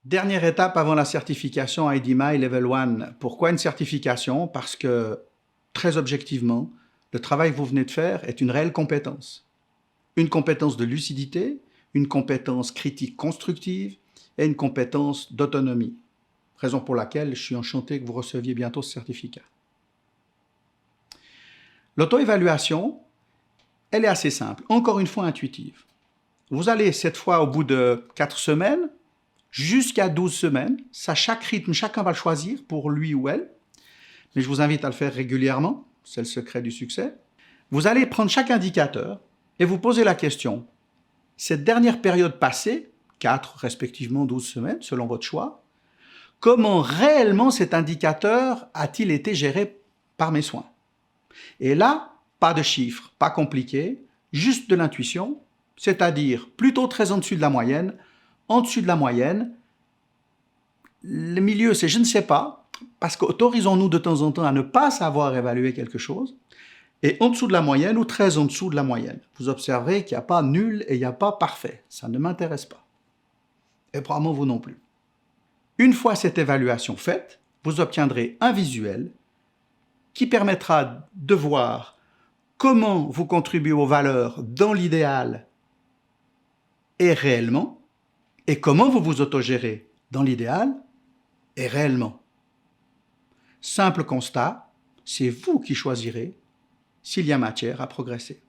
Dernière étape avant la certification IDMI Level 1. Pourquoi une certification? Parce que, très objectivement, le travail que vous venez de faire est une réelle compétence. Une compétence de lucidité, une compétence critique constructive et une compétence d'autonomie. Raison pour laquelle je suis enchanté que vous receviez bientôt ce certificat. L'auto-évaluation, elle est assez simple, encore une fois intuitive. Vous allez cette fois au bout de 4 semaines, jusqu'à 12 semaines, ça chaque rythme, chacun va le choisir pour lui ou elle, mais je vous invite à le faire régulièrement, c'est le secret du succès. Vous allez prendre chaque indicateur et vous poser la question, cette dernière période passée, 4 respectivement 12 semaines selon votre choix, comment réellement cet indicateur a-t-il été géré par mes soins? Et là, pas de chiffres, pas compliqué, juste de l'intuition, c'est-à-dire plutôt très en dessus de la moyenne, en dessus de la moyenne. Le milieu, c'est je ne sais pas, parce qu'autorisons-nous de temps en temps à ne pas savoir évaluer quelque chose, et en dessous de la moyenne ou très en dessous de la moyenne. Vous observerez qu'il n'y a pas nul et il n'y a pas parfait. Ça ne m'intéresse pas. Et probablement vous non plus. Une fois cette évaluation faite, vous obtiendrez un visuel qui permettra de voir comment vous contribuez aux valeurs dans l'idéal et réellement, et comment vous vous autogérez dans l'idéal et réellement. Simple constat, c'est vous qui choisirez s'il y a matière à progresser.